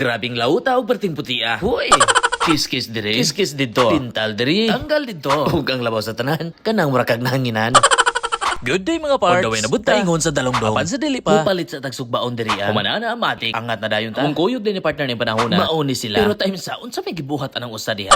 Grabing lauta og perting putia. Hoy. Kiss-kiss dire. Kiss-kiss dito. Pintal dire. Tanggal dito. Ug ang labaw sa tanan. Kanang murakag nahanginan. Good day mga parts. On the way na buta. Taingon sa dalong-dong. Apan sa dili pa. Mupalit sa tagsugbaon diri. Humana na amatik. Angat na dayon ta. Kung kuyog din ni partner ni panahon na. Mauni sila. Pero time sa unsa may gibuhat anang usa diha.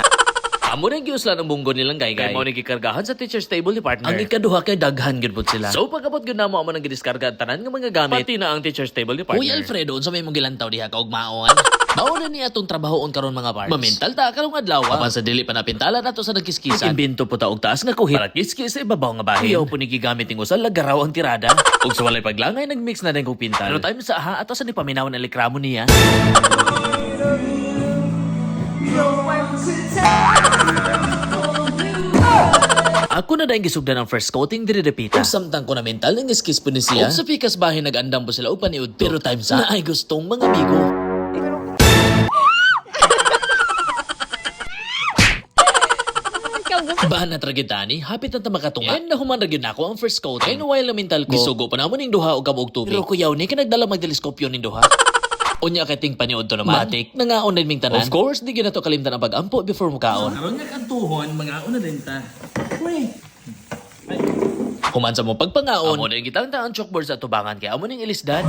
Amo na giuslan ang bunggo nilang gay-gay. Kaya mo gikargahan sa teacher's table ni partner. Ang ikaduha kay daghan gyud pud sila. So pagkabot gyud namo amo nang gidiskarga ang tanan nga mga gamit. Pati na ang teacher's table ni partner. Uy Alfredo, unsa may mong gilantaw diha kaog maon? Mauna ni atong trabahoon karon mga parts. Mamintal ta karong adlaw. Apan sa dili pa napintala nato sa nagkiskisan. Imbento po ta og taas nga kuhit. Para kiskis sa ibabaw nga bahin. Kuyaw po ni gigamit ning usal lagaraw ang tirada. Ug sa walay paglangay nagmix na din kog pintal. Pero time sa aha ato sa ni paminaw na likramo niya. Ako na dahil gisugdan ang first coating diri repita. Kung samtang ko na mental ng iskis po ni siya. Kung sa pikas bahin nag-andam po sila o paniud to. Pero time sa na ay gustong mga amigo. Bahan na tragedani, hapit na tamakatunga. And nahuman na gyud nako ang first coating. And while na mental ko, gisugo pa namon ning duha og kabog tubig. Pero kuyaw ni kanagdala magteleskopyo ning duha. Unya kating paniod to naman. Matik, nangaon na ming tanan. Of course, di gyud na to kalimtan ang pag-ampo before mukaon. Aron nga kantuhon, mga una din ta. Uy. Human sa mo pagpangaon. Amo na yung gitang-tang ang chalkboard sa tubangan kaya amo ning ilisdan.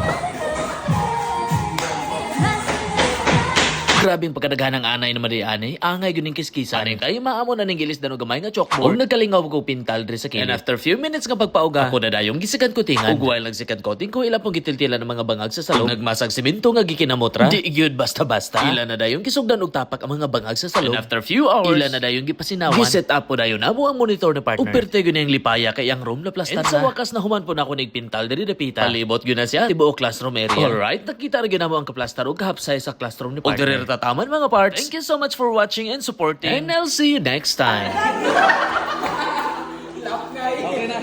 Grabing pagkadaghan ng anay na marianay, angay gyud ning kiskisan. Kay maamo na ning ilisdan og gamay nga chalkboard. Og nagkalingaw ko pintal diri sa kilid. And after few minutes nga pagpauga, ako na dayong gisikan kutingan. Ug while nagsikan coating ko ila pong gitiltilan ng mga bangag sa salong. Nagmasag simento nga gikinamotra. Di gyud basta-basta. Ila na dayong kisugdan og tapak ang mga bangag sa salong. And after few hours, ila na dayong gipasinawan. Giset up po dayon namo ang monitor na partner. Ug perte gyud ning lipaya kay ang room na plastar na. And sa wakas na human po na ako nig pintal diri dapita. Palibot gyud na siya tibuok classroom area. Alright, nakita ra gyud namo ang kaplastar og kahapsay sa classroom ni partner. Og tataman mga parts. Thank you so much for watching and supporting. And I'll see you next time. Okay na.